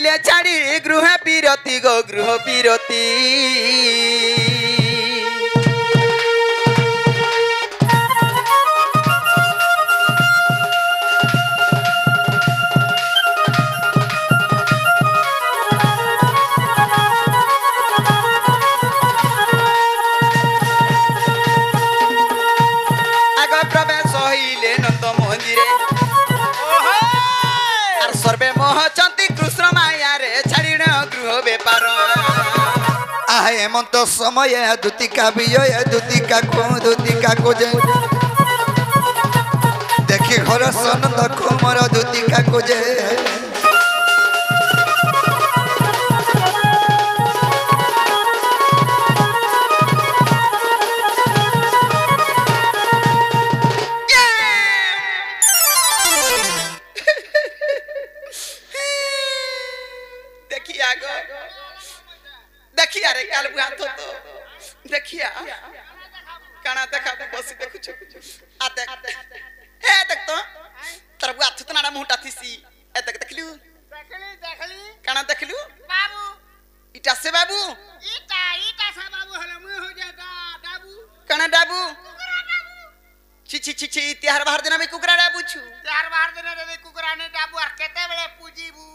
कहिले छाड़ी गृह पिरती गो गृह पिरती सर्वे मोहचंती कृष्ण माया रे छाड़ी गृह बेपार आहे हेमंत समय दुतिका विजय दुतिका को जे देखी घर सनंद कुमार दुतिका को जे देखिया रे काल बुआ तो देखिया काना देखा बसी देखुछु आ देख हे देख तो तर बुआ तो नाडा मुहटा थिसी ए देख देखलु देखली काना देखलु बाबू इटा से बाबू इटा से बाबू हले मुई हो जाता डाबू काना डाबू छी तिहार बाहर दिन में कुकरा डाबू छु तिहार बाहर दिन में कुकरा ने डाबू और केते बेले पूजीबू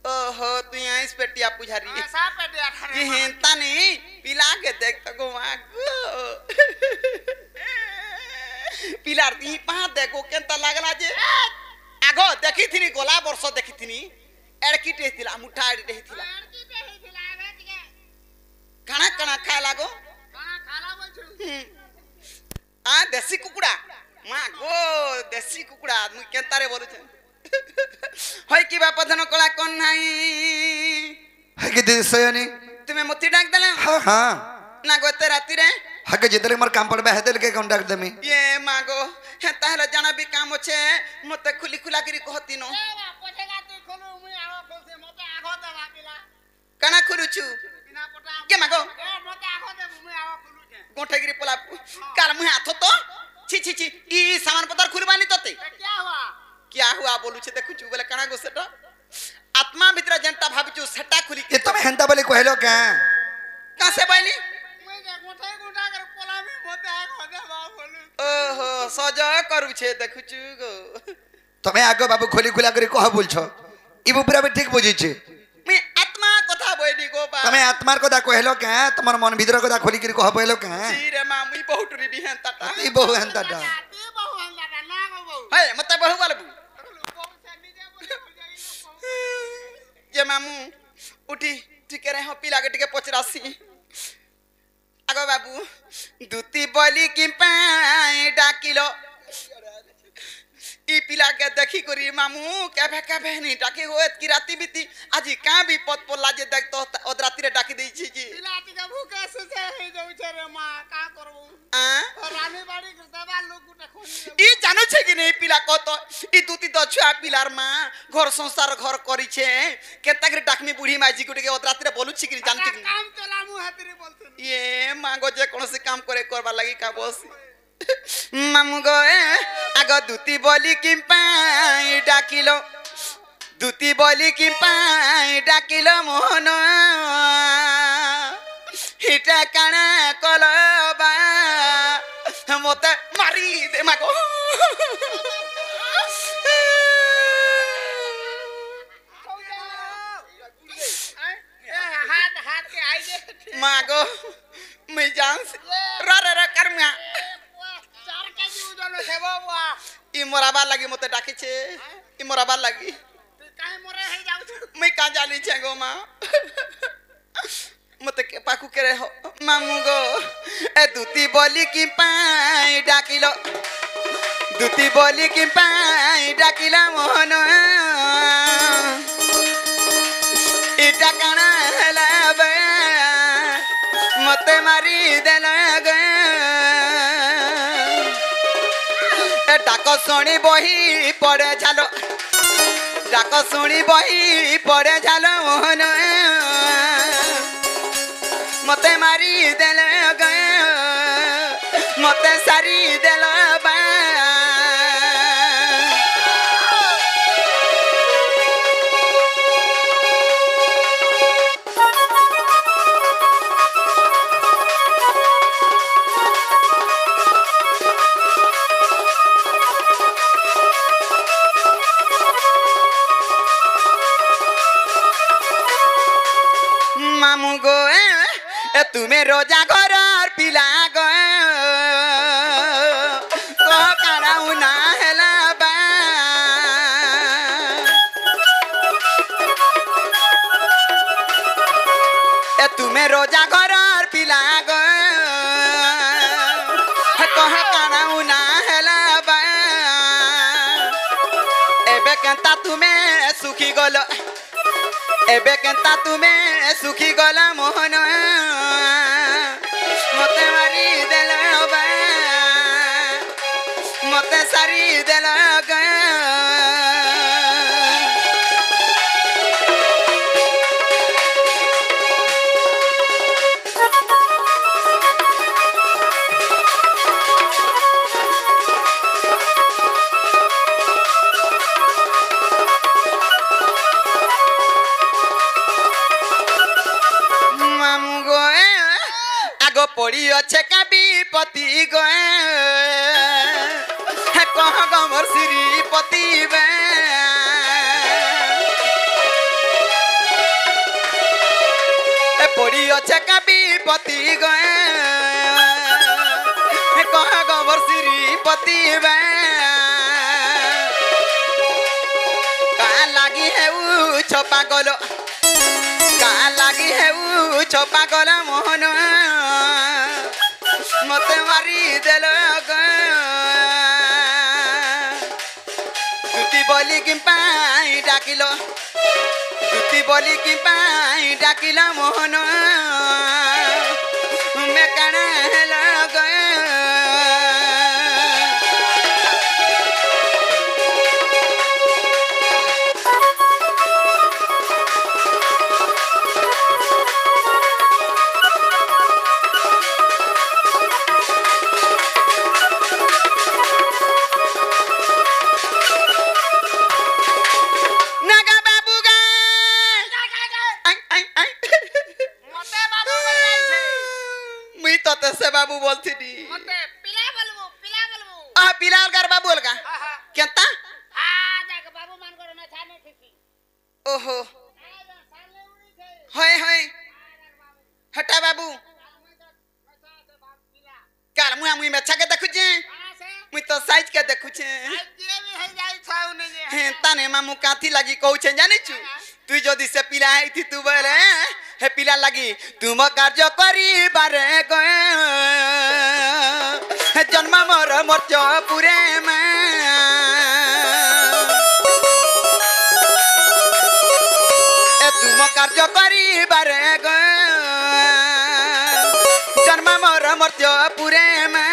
ओहो तू यहाँ इस पेटिया पुजारी ऐसा पेटिया ये हिंता नहीं पिला के देख तको पिलार दी पहा देखो केंता लागला जे आगो देखी थी गोला वर्ष देखी थी एड़की टेथिला मुठा टेथिला खाना खाना खा लागो खाना खाला बोलछु आ देसी कुकुड़ा मां गो देसी कुकुड़ा मु केंता रे बोलु छे होय की बापधन कला कोन नाही हगे दिसयनी तुमे मती डाक देला हां हां ना गोते राती रे हगे जितरे मोर काम पड़बे हेदल के कोन डाक देमी ये मागो हे ताहले जाना भी काम छे मते खुली खुला करी कहती नो ए बा पछेगा तू खोलु मुई आगो खोलसे मते आगो देबा पिला काना खुरुछु बिना पटा के मागो ए मते आगो दे मुई आगो खुलु छे गोठे गिरी पला काल मुई हाथ तो छी ई सामान पतार खुरबानी तते क्या हुआ बोलू छे देखु छु बोले काना गो सेटा आत्मा भीतर जनता भाबिचु सेटा खुली ये तमे हेंता बोले कहलो का से बैली मैं जे गोठे गुंडा कर पोला में मोते आ खदे बा बोलू ओहो सजा करू छे देखु छु गो तमे आगो बाबू खोली खुला करी कह बोल छ ई बुबरा भी ठीक बुझी छे मैं आत्मा कथा बोइनी गो बा तमे आत्मार कथा कहलो का तमर मन भीतर कथा खोली करी कह बोलो का जी रे मां मुई बहुत री भी हेंता ई बहु हेंता ता ती बहु हंदा ना गो बहु हे मते बहु बोलबू ये मामू उठी ठीक रे हो पिला के टिके पचरासी आगो बाबू दूती बोली कि पाए डाकिलो ई पिला के देखी करी मामू केभे नहीं डाके होत की राती बीती आज का भी पत पल्ला जे देख तो ओद राती रे डाकी देई छी जी पिलाती के भूखे से हे जाउ छे रे मां का करबू आ रानी बाड़ी के दबा लोग गुटे खोनी ई जानो छे कि नहीं पिला को तो ई दूती तो छुआ पिलार मां घर संसार घर करी छे केता करे डाकमी बुढ़ी माजी गुटे के ओद राती रे बोलु छी कि जानती कि काम चलामु हातरी बोलथुन ये मांगो जे कोनो से काम करे करबा लागि का बस मामू गो आगो दूती बोली कि पाई डाकिलो दूती बोली कि पाई डाकिलो मोहन हिटा काना कलबा मते मारी दे मागो हाथ के आई जे मागो मैं जान रे करमिया ई मोराबा लगी मते डाके छे ई मोराबा लगी काहे मोरे हे जाउ छु मैं का जानी छे गो मां मते के पाकू करे हो मामू गो ए दूती बोली कि पाई डाकिलो दूती बोली कि पाई डाकिलो मोहन इटा काना हला बे मते मारी देला गे डाक शुणी बही पड़े झालो डाक शुणी बही पड़े झालो मोहन मते मारी देल गए मते सारी देल बा पिला गो कह कानाऊ ना हेला बा ए तुम्हें रोजा घर पिला गो कह कानाऊ ना हेला बा एबे केंता तुम्हें सुखी गल एबे केंता तुम्हें सुखी गला मोहन मते मारी देल बा मते सारी देल ग पड़ी अच्छे का विपत्ति गए कह गमर श्रीपति बे पड़ी अच्छे का विपत्ति गए कह गमर श्रीपति बे का लगी है ऊ छपा गलो का लगी है ऊ छपा गला मोहन मते मारी देल दुती बोली कि पाई डाकिलो दुती बोली कि पाई डाकिलो मोहन मैं कणा हेल से बाबू बोलती दी मते पिला बोलबो आ पिलाल कर बाबू बोल का केंता जाके बाबू मान करो ना छाने ठीकी ओहो होय होय हटा बाबू काल मुआ मुई में छके देखु जे मुई तो साइज के देखु छे हे ताने मामू काथी लागी कहू छे जानि छु तू जदी से पिला है थी तू बोले हे पिला लगी तुम कार्य करी बारे गए जन्म मोर मोर्च पुरे में ए तुम कार्य करी बारे गए जन्म मोर मोर्च पुरे में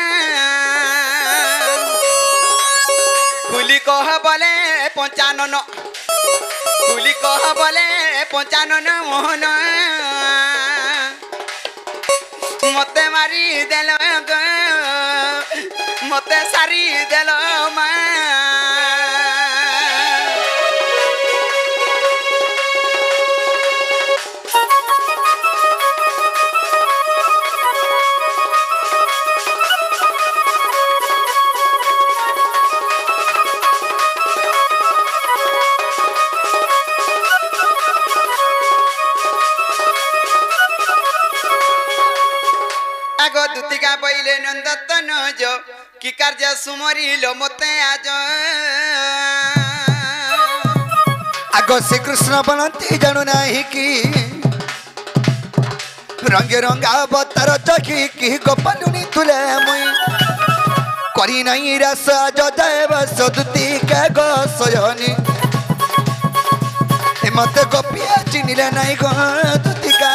खुली कह बोले 55 खुली कह बोले 55 मोहन मते मारी देल मते सारी देल आगो दुतिका पहिले नंदतन जो कि कार्य सुमरी लो मते आज आगो श्री कृष्ण बनती जानू नाही कि रंगे रंगा अवतार चखी कि गोपालुनी तुले मुई करी नहीं रस जदेव सदुती के गो सयनी ए मते गोपिया चिनिले नहीं गो दुतिका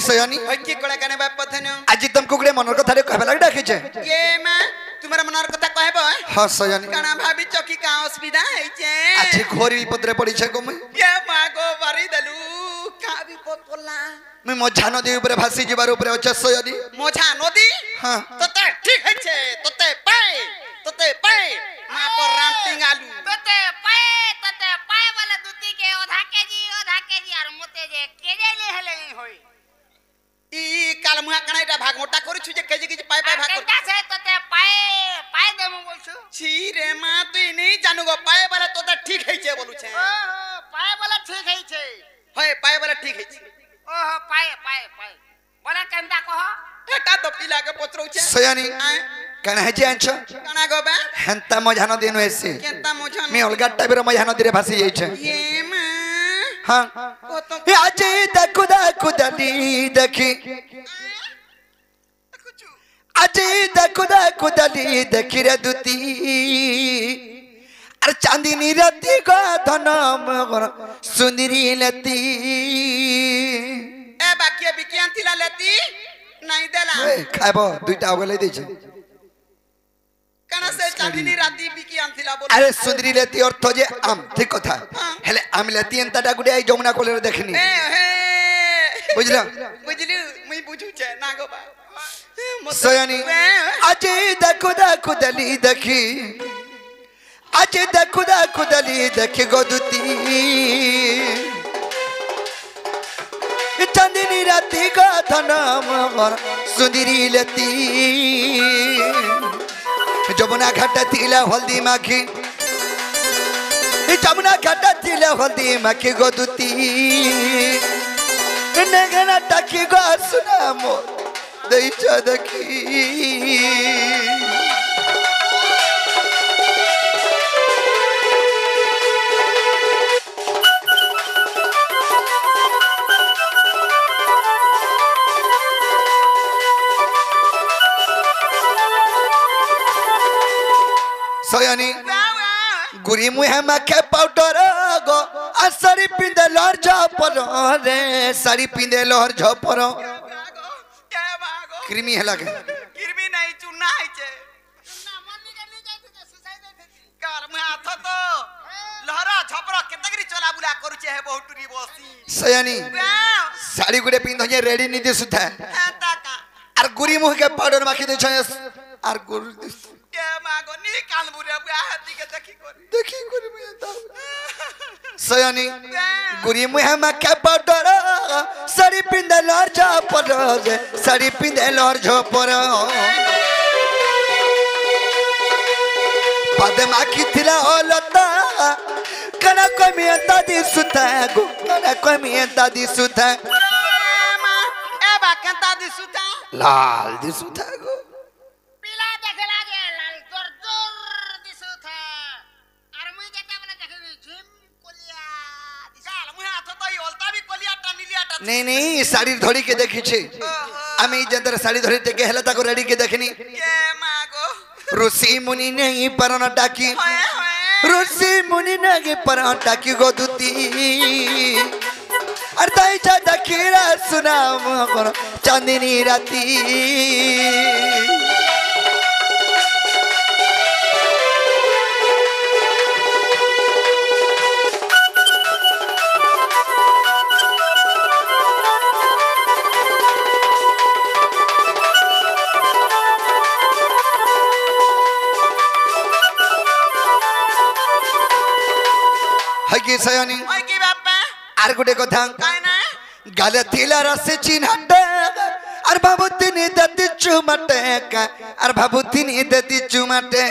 सयानी हक्की कोड़ा कने बाप पथनो आज तुमको गुड़े मनर कथा रे कहबा लाग डाके छे ये मां तुम्हारा मनर कथा कहबो हां सयानी काना भाभी चौकी का असुविधा है छे आज घोर विपद रे पड़ी छे गो मैं ये मां गो बारी दलु का विपद पड़ला मैं मोझा नदी ऊपर भासी जीवार ऊपर अछि सयानी मोझा नदी हां तते ठीक है छे तते पाए मां पर राम टिंगालू तते पाए वाला दूती के ओधा केजी और मोते जे केजे ले हले होई ई काल मुहा कणाइटा भाग मोटा करू छु जे केजी केजी पाए भाग कर केटा से तते पाए देमु बोलछु छी बोले ठीक है ओहो पाए पाए पाए बोला केंदा कह एटा तो पिला के पत्रो छे सयानी कण है जे अंछ कना गो बा हेंता मजा न देनु ऐसे केंता मोझा मैं अलगा टाइप रो मजा न दिरे भासी जाई छे ये मां हां ओ तो आज देखु देखु दली देखी आज देखु देखु दली देखी रे दुती अरे चांदनी राती को धन मगर सुंदरी लती ए बाकी बिकियान थिला लेती नहीं देला ए खाबो दुईटा गले दै छे कना से चांदनी राती बिकियान थिला बोल अरे सुंदरी लेती अर्थ जे आम ठीक कथा हेले आम लेती एंताटा गुडे आई जमुना कोले देखनी ए हे बुझला बुझलु मुई बुझू छे ना गो बा सयानी आज देखु देखु दली देखी आज देखु देखु दली देखी गोदुती चांदनी राती का धन मगर सुंदरी लती जमुना घाट थिला हल्दी माखी जमुना घाट थिला हल्दी माखी गोदुती नगना टाकी गो सुना मो दैचा देखी सयानी गुरी मुहे माखे पाउडर गो आ साड़ी पिंदे लहर झपर रे साड़ी पिंदे लहर झपर के भागो कृमि हला के किरबी नहीं चुना है छे ना मम्मी के नहीं जाती तो सुसाई देती कार में हाथ तो लहरा झपरा केतगरी चला बुला करू छे है बहुटुरी बसी सयानी साड़ी गुडे पिंद जे रेडी नी दिसु था एता का आर गुरी मुह के पाउडर माखी दे छय आर गुरु के मागो नी कान बुरे बुआ हाथी के देखी गुरी मुह ता सयानी गुरी मुह माखे पाउडर साड़ी पिंदे लहर झपर रे साड़ी पिंदे लहर झपर पदे माखी थिला होलता कना कमियंता दिसुता गो कना कमियंता दिसुता ए बा केंता दिसुता लाल दिसुता गो पीला देखे लागे लाल जोर जोर दिसु था और मुई जेता बोले देखे झिम कोलिया काल मुहे हाथ तो ई ओलता भी कोलियाटा नीलियाटा नहीं साड़ी धड़ी के देखी छे आमे ई जंतर साड़ी धड़ी के हेला ताको रेडी के देखनी के मागो ऋषि मुनि नहीं परन टाकी होए होए ऋषि मुनि नहीं परन टाकी गोदुती अर्धाई जा दखीरा सुना मगर चांदनी राती हगी सयानी ओए की बापा आर गुडे कथा काय ना गाले थिला रसे चिन्हट आर बाबुतिनी दति चुमटे का आर बाबुतिनी दति चुमटे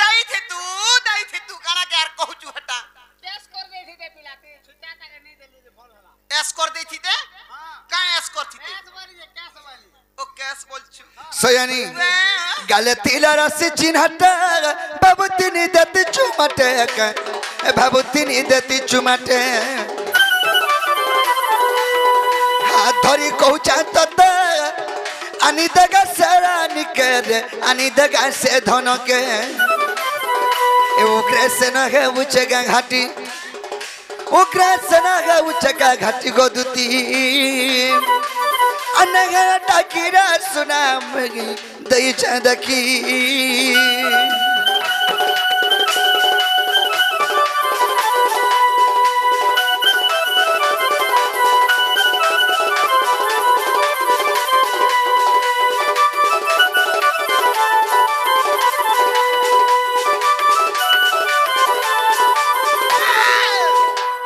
दाई थे तू काना के यार कहू छु हटा टेस्ट कर दे थी ते पीला ते छुट्टा तक नहीं देली जे फल होला एस कर दै थी ते हां का एस कर थी ते कैस वाली जे कैस वाली ओ कैस बोल छु सयानी गाले थिला रसे चिन्हट बाबुतिनी दति चुमटे का बाबुतिनी दति चुमटे हाथ धरी कहू चाहत आनी दगा सारा निकरे आनी दगा से धन के उग्रे से न है उचगा घाटी उग्रे से न है उचगा घाटी गोदुती अनगा टाकीरा सुना मगी दई चंदकी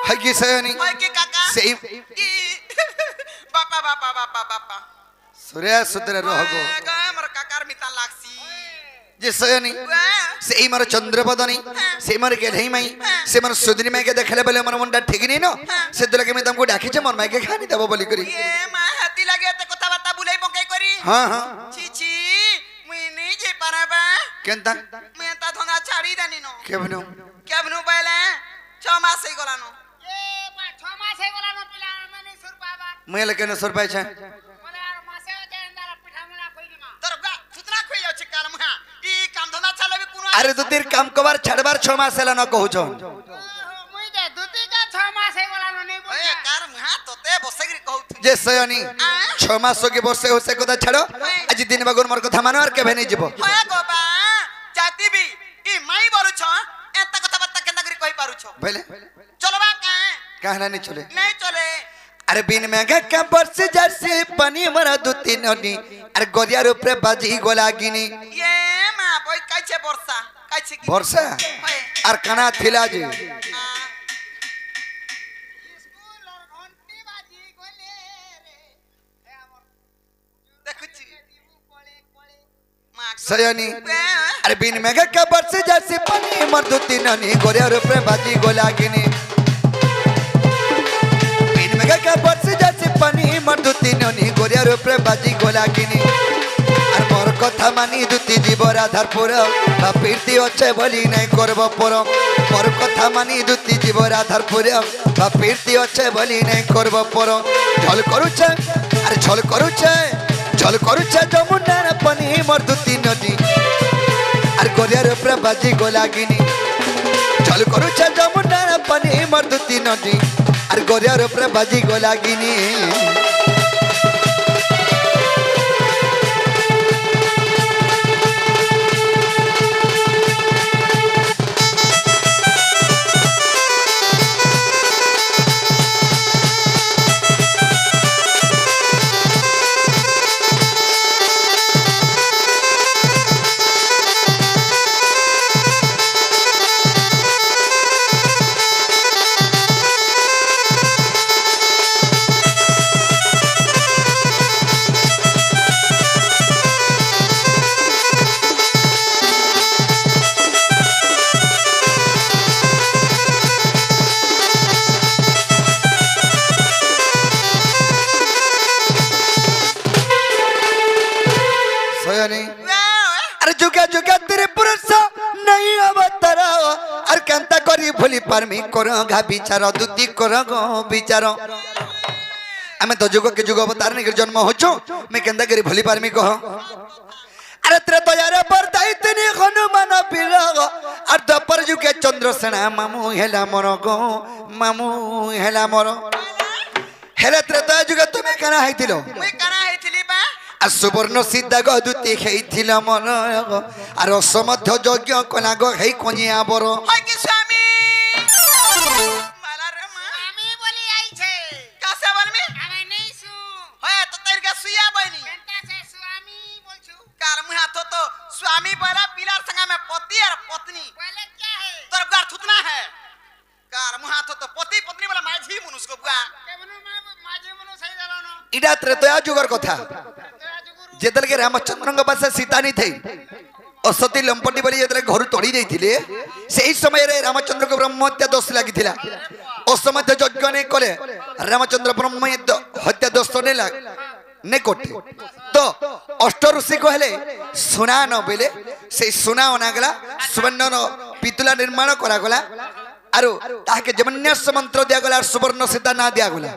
हगी सयानी ओए के काका सेम बापा बापा बापा बापा सूर्य सुद्र रहगो गा हमर काकार मिता लागसी जे सयानी से ई मार चंद्रपदनी से मर के नहीं मई से मन सुदनी में के देखले बोले मन मुंडा ठीक नहीं नो से दुला के मैं तुमको डाकी छे मन में के खानी देबो बोली करी ये मां हाथी लगे त कथा बाता बुलाई बंकाई करी हां हां छी छी मुई नहीं जे पाराबा केनता मैं ता धना छाड़ी दानी नो के बनो पहले 6 मास ही गलानो ए बा 6 मास हे गलानो पिला माने सुर बाबा मैं लेके न सुर पाए छे बोले यार मासे होते अंदर पिठा मुना कोई मा तरगा सुतरा खोई जाउ छे काल मुहा ई काम धंधा चले भी कुनो अरे तू तेर काम कबार छड़बार 6 मास सेला न कहू छो मुई दे दुती का 6 मास हे गलानो नहीं बोल ए कार मुहा तोते बसगिरी कहू जे सयनी 6 मास के वर्षे होसे कदा छड़ो आज दिन बागुन मोर कथा मानो और के भेनी जीवो होय गोबा जाति भी ई माई बोलु छ एता कथा बाता केना करी कहि पारु छ भले चलबा का कहना नहीं चले नहीं चले अरे बिन मेघा का बरस जैसे पानी मरा दुती ननी अरे गोरिया ऊपर बाजी गोलागिनी ये मां बोई काइछे वर्षा काइछे की वर्षा होय और कना थिला जी स्कूल और घंटी बाजी गोले रे हे हमर देखुची कोले कोले मां सयनी अरे बिन मेघा का बरस जैसे पानी मर दुती ननी गोरिया ऊपर बाजी गोलागिनी बिन मेघा का बरस जैसे पानी मर दुती ननी गोरिया ऊपर बाजी गोलागिनी আর মোর কথা মানি দুতি জীবর আধারপুর বাপিরতি আছে বলি নাই করব পর মোর কথা মানি দুতি জীবর আধারপুর বাপিরতি আছে বলি নাই করব পর ঝল করুছে আর ঝল করুছে যমুনার পানি মোর দুতি নদী আর গরিয়ার উপরে বাজি গোলাগিনি ঝল করুছে যমুনার পানি মোর দুতি নদী আর গরিয়ার উপরে বাজি গোলাগিনি अरे जुगा जुगा तेरे पुरुष नहीं अवतार और कंता करी भूली पारमी करो घा विचार दुती करो गो विचार आमे तो जुग के जुग अवतार ने जन्म होचो मैं कंता करी भूली पारमी कहो अरे तेरे तो यार बरदाई तने हनुमान पिला और दपर जुगे चंद्रसेना मामू हेला मोर गो मामू हेला मोर हेला तेरे तो जुगे तुम्हें कना हैतिलो मुई कना हैथिली बा আর সুবর্ণ সিদ্ধা গদুতি খেইছিল মন আর অসমধ্য যজ্ঞ কলা গ হেই কনিয়া বড় হয় কি স্বামী মালা রে মা আমি বলি আইছে কাছে বলমি আমি নেই সু হয় তো তের কা সুয়া বইনি বেটা সে স্বামী বলছু कार मुहा तो स्वामी बोला पिलार संगा में पति और पत्नी पहले क्या है तोर गार थुतना है कार मुहा तो पति पत्नी बोला माझी मनुष्य को बुआ केवनु माझे मनु सही दलानो ইডা ত্রেতয়া যুগর কথা तेरा जुगुरु যেতলকে রামচন্দ্রଙ୍କ পাশে সীতা নি থই অসতী লম্পটি বলি যেতলে ঘর তড়ি যাইতিলে সেই সময়ে রামচন্দ্রকে ব্রহ্মহত্যা দোষ লাগিଥିଲା অসমধ্য যজ্ঞ নে কলে রামচন্দ্র ব্রহ্মহত্যা দোষ নে লাগ নে কোটে তো অষ্ট ঋষি কহলে সোনা ন বেলে সেই সোনা অনাগলা সুবর্ণ পিতুলা নির্মাণ করা গলা আরো তাহাকে যমন্যাস মন্ত্র দিয়া গলা আর সুবর্ণ সীতা না দিয়া গলা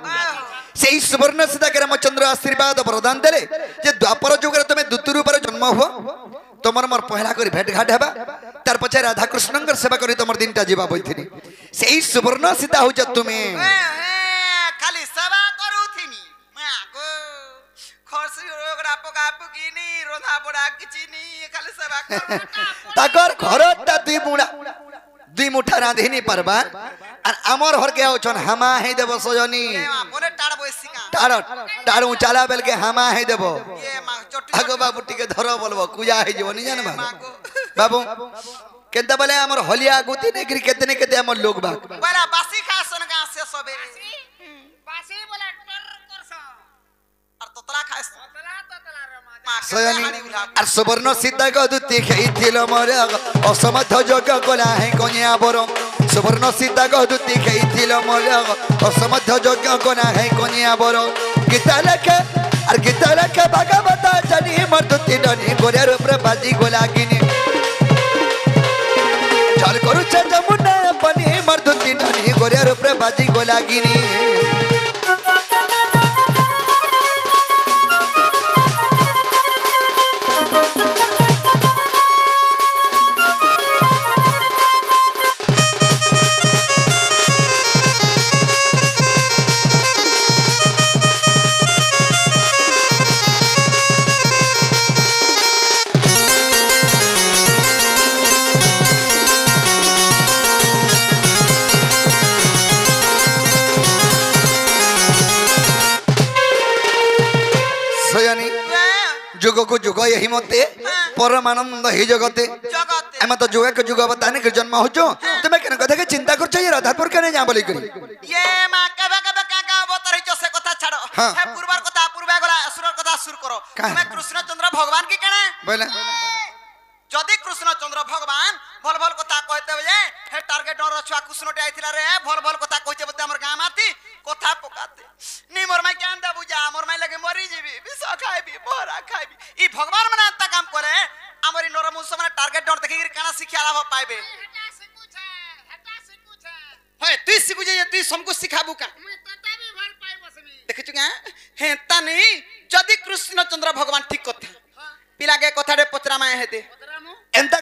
সেই সুবর্ণ সীতাকে রামচন্দ্র আশীর্বাদ প্রদান দেলে যে দ্বাপর যুগরে তুমি দ্বিতীয় রূপে জন্ম হো তোমার মোর পহলা করে ভেট ঘাট হেবা তার পছে রাধা কৃষ্ণঙ্কর সেবা করে তোমার দিনটা যাবা বইথিনি সেই সুবর্ণ সীতা হউছ তুমি खाली सेवा करू थिनी मा को खरसी रोगड़ा पका पुकिनी रोधा बड़ा किचिनी खाली सेवा करू তাকর ঘরটা দুই মুঠা রাঁধি নি পারবা আর আমার হর কে আউছন হামা হে দেব সজনী ये मा बोले टाड़ बइसी का টাড়ু চালা বেল কে হামা হে দেব ये मा चोटी আগো বাবু টিকে ধর বলবো কুজা হে জীব নি জানবা मा को বাবু কেনতা বলে আমার হলিয়া গুতি নেগরি কেতনে কেতে আমার লোক বাক बोला बासी खा सन का से सबे बासी बोला टर करस আর তোতলা খাইস সয়নি আর সুবর্ণ সীতা গদুতি খেইছিল মোর অসমর্থ যোগ্য কলা হে কনিয়া বর সুবর্ণ সীতা গদুতি খেইছিল মোর অসমর্থ যোগ্য কলা হে কনিয়া বর গীতা লেখে আর গীতা লেখে ভাগবত জানি মর্দুতি ডনি গোরের উপরে বাজি গোলাগিনি ঝড় করুছে যমুনা পানি মর্দুতি ডনি গোরের উপরে বাজি গোলাগিনি जुग को जुग यही मते परमानंद ही जगते জগতে एम तो जुग के जुग बताने के जन्म हो तुम्हें केन कथा के चिंता कर चाहिए राधापुर के जा बोली करी ये মা কেবে কেবে কাকা অবতার হইছো সে কথা ছাড়ো হ্যাঁ। হে পূর্বার কথা পূর্বে গলা আসুরের কথা আসুর করো কাহা? তুমি কৃষ্ণচন্দ্র ভগবান কি কেনে बोले যদি কৃষ্ণচন্দ্র ভগবান ভল ভল কথা কইতে বলে হে টার্গেট নর ছুয়া কৃষ্ণটি আইছিলা রে ভল ভল কথা কইতে বলতে আমার গাঁ মাতি কথা পকাতে নি মোর মাই কেন দা বুঝা মোর মাই লাগে মরি যাবি বিষ খাইবি বরা খাইবি ই ভগবান মানে আত্মা কাম করে আমার ই নরমুস মানে টার্গেট নর দেখি কানা শিক্ষা লাভ পাইবে হেটা শিখুছে হয় তুই শিখু যাই তুই সমকু শিখাবু কা মুই তোতে বি ভাল পাই বসনি দেখছু কা হে তানি যদি কৃষ্ণচন্দ্র ভগবান ঠিক কথা হ্যাঁ পিলাকে কথারে পচরা মায় হেতে ওতরামু एंता